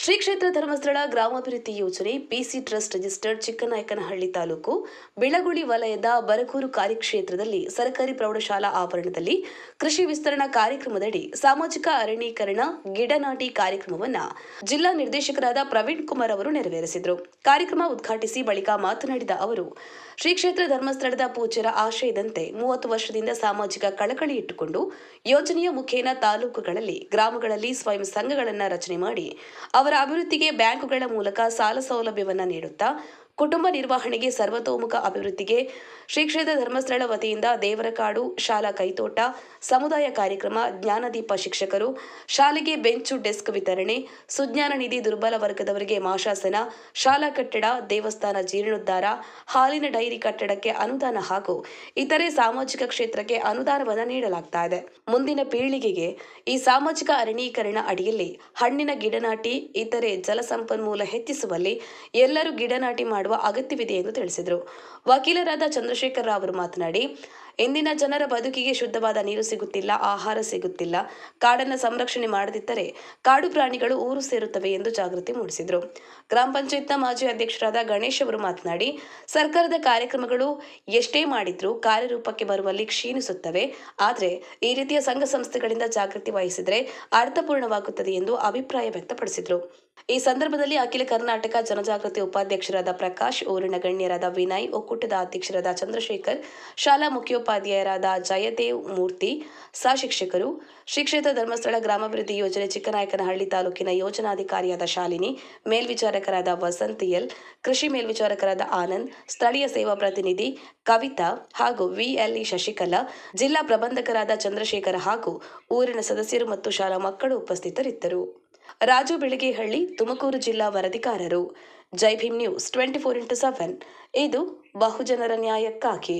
ಶ್ರೀ ಕ್ಷೇತ್ರ ಧರ್ಮಸ್ಥಳ ಗ್ರಾಮಾಭಿವೃದ್ಧಿ ಯೋಜನೆ ಪಿಸಿ ಟ್ರಸ್ಟ್ ರಿಜಿಸ್ಟರ್ಡ್ ಚಿಕ್ಕನಾಯಕನಹಳ್ಳಿ ತಾಲೂಕು ಬೆಳಗುಳಿ ವಲಯದ ಬರಗೂರು ಕಾರ್ಯಕ್ಷೇತ್ರದಲ್ಲಿ ಸರ್ಕಾರಿ ಪ್ರೌಢಶಾಲಾ ಆವರಣದಲ್ಲಿ ಕೃಷಿ ವಿಸ್ತರಣಾ ಕಾರ್ಯಕ್ರಮದಡಿ ಸಾಮಾಜಿಕ ಅರಣ್ಯೀಕರಣ ಗಿಡ ನಾಟಿ ಕಾರ್ಯಕ್ರಮವನ್ನು ಜಿಲ್ಲಾ ನಿರ್ದೇಶಕರಾದ ಪ್ರವೀಣ್ ಕುಮಾರ್ ಅವರು ನೆರವೇರಿಸಿದರು. ಕಾರ್ಯಕ್ರಮ ಉದ್ಘಾಟಿಸಿ ಬಳಿಕ ಮಾತನಾಡಿದ ಅವರು, ಶ್ರೀ ಕ್ಷೇತ್ರ ಧರ್ಮಸ್ಥಳದ ಪೂಜ್ಯರ ಆಶಯದಂತೆ 30 ವರ್ಷದಿಂದ ಸಾಮಾಜಿಕ ಕಳಕಳಿ ಇಟ್ಟುಕೊಂಡು ಯೋಜನೆಯ ಮುಖೇನ ತಾಲೂಕುಗಳಲ್ಲಿ ಗ್ರಾಮಗಳಲ್ಲಿ ಸ್ವಯಂ ಸಂಘಗಳನ್ನು ರಚನೆ ಮಾಡಿ ಅವರ ಅಭಿವೃದ್ಧಿಗೆ ಬ್ಯಾಂಕುಗಳ ಮೂಲಕ ಸಾಲ ಸೌಲಭ್ಯವನ್ನು ನೀಡುತ್ತಾ ಕುಟುಂಬ ನಿರ್ವಹಣೆಗೆ ಸರ್ವತೋಮುಖ ಅಭಿವೃದ್ಧಿಗೆ ಶ್ರೀ ಕ್ಷೇತ್ರ ಧರ್ಮಸ್ಥಳ ವತಿಯಿಂದ ದೇವರಕಾಡು ಶಾಲಾ ಕೈತೋಟ ಸಮುದಾಯ ಕಾರ್ಯಕ್ರಮ ಜ್ಞಾನದೀಪ ಶಿಕ್ಷಕರು ಶಾಲೆಗೆ ಬೆಂಚು ಡೆಸ್ಕ್ ವಿತರಣೆ ಸುಜ್ಞಾನ ನಿಧಿ ದುರ್ಬಲ ವರ್ಗದವರಿಗೆ ಮಾಶಾಸನ ಶಾಲಾ ಕಟ್ಟಡ ದೇವಸ್ಥಾನ ಜೀರ್ಣೋದ್ಧಾರ ಹಾಲಿನ ಡೈರಿ ಕಟ್ಟಡಕ್ಕೆ ಅನುದಾನ ಹಾಗೂ ಇತರೆ ಸಾಮಾಜಿಕ ಕ್ಷೇತ್ರಕ್ಕೆ ಅನುದಾನವನ್ನು ನೀಡಲಾಗ್ತಾ ಇದೆ. ಮುಂದಿನ ಪೀಳಿಗೆಗೆ ಈ ಸಾಮಾಜಿಕ ಅರಣ್ಯೀಕರಣ ಅಡಿಯಲ್ಲಿ ಹಣ್ಣಿನ ಗಿಡ ನಾಟಿ ಇತರೆ ಜಲಸಂಪನ್ಮೂಲ ಹೆಚ್ಚಿಸುವಲ್ಲಿ ಎಲ್ಲರೂ ಗಿಡ ನಾಟಿ ಮಾಡುವ ಅಗತ್ಯವಿದೆ ಎಂದು ತಿಳಿಸಿದರು. ವಕೀಲರಾದ ಚಂದ್ರಶೇಖರ್ ರಾವ್ ಅವರು ಮಾತನಾಡಿ, ಇಂದಿನ ಜನರ ಬದುಕಿಗೆ ಶುದ್ಧವಾದ ನೀರು ಸಿಗುತ್ತಿಲ್ಲ, ಆಹಾರ ಸಿಗುತ್ತಿಲ್ಲ, ಕಾಡನ್ನು ಸಂರಕ್ಷಣೆ ಮಾಡದಿದ್ದರೆ ಕಾಡು ಪ್ರಾಣಿಗಳು ಊರು ಸೇರುತ್ತವೆ ಎಂದು ಜಾಗೃತಿ ಮೂಡಿಸಿದರು. ಗ್ರಾಮ ಪಂಚಾಯತ್ನ ಮಾಜಿ ಅಧ್ಯಕ್ಷರಾದ ಗಣೇಶ್ ಅವರು ಮಾತನಾಡಿ, ಸರ್ಕಾರದ ಕಾರ್ಯಕ್ರಮಗಳು ಎಷ್ಟೇ ಮಾಡಿದ್ರೂ ಕಾರ್ಯರೂಪಕ್ಕೆ ಬರುವಲ್ಲಿ ಕ್ಷೀಣಿಸುತ್ತವೆ. ಆದರೆ ಈ ರೀತಿಯ ಸಂಘ ಸಂಸ್ಥೆಗಳಿಂದ ಜಾಗೃತಿ ವಹಿಸಿದರೆ ಅರ್ಥಪೂರ್ಣವಾಗುತ್ತದೆ ಎಂದು ಅಭಿಪ್ರಾಯ ವ್ಯಕ್ತಪಡಿಸಿದರು. ಈ ಸಂದರ್ಭದಲ್ಲಿ ಅಖಿಲ ಕರ್ನಾಟಕ ಜನಜಾಗೃತಿ ಉಪಾಧ್ಯಕ್ಷರಾದ ಪ್ರಕಾಶ್, ಊರಿನ ಗಣ್ಯರಾದ ವಿನಯ್, ಒಕ್ಕೂಟದ ಅಧ್ಯಕ್ಷರಾದ ಚಂದ್ರಶೇಖರ್, ಶಾಲಾ ಮುಖ್ಯೋಪಾಧ್ಯಾಯರಾದ ಜಯದೇವ್ ಮೂರ್ತಿ, ಶಿಕ್ಷಕರು, ಶ್ರೀ ಕ್ಷೇತ್ರ ಧರ್ಮಸ್ಥಳ ಗ್ರಾಮಾಭಿವೃದ್ಧಿ ಯೋಜನೆ ಚಿಕ್ಕನಾಯಕನಹಳ್ಳಿ ತಾಲೂಕಿನ ಯೋಜನಾಧಿಕಾರಿಯಾದ ಶಾಲಿನಿ, ಮೇಲ್ವಿಚಾರಕರಾದ ವಸಂತ್ ಎಲ್, ಕೃಷಿ ಮೇಲ್ವಿಚಾರಕರಾದ ಆನಂದ್, ಸ್ಥಳೀಯ ಸೇವಾ ಪ್ರತಿನಿಧಿ ಕವಿತಾ ಹಾಗೂ ವಿಎಲ್ಇ ಶಶಿಕಲಾ, ಜಿಲ್ಲಾ ಪ್ರಬಂಧಕರಾದ ಚಂದ್ರಶೇಖರ್ ಹಾಗೂ ಊರಿನ ಸದಸ್ಯರು ಮತ್ತು ಶಾಲಾ ಮಕ್ಕಳು ಉಪಸ್ಥಿತರಿದ್ದರು. ರಾಜು ಬೆಳಗೇಹಳ್ಳಿ, ತುಮಕೂರು ಜಿಲ್ಲಾ ವರದಿಗಾರರು. ಜೈ ಭೀಮ್ ನ್ಯೂಸ್ 24x7 ಇದು ಬಹುಜನರ ನ್ಯಾಯಕ್ಕಾಗಿ.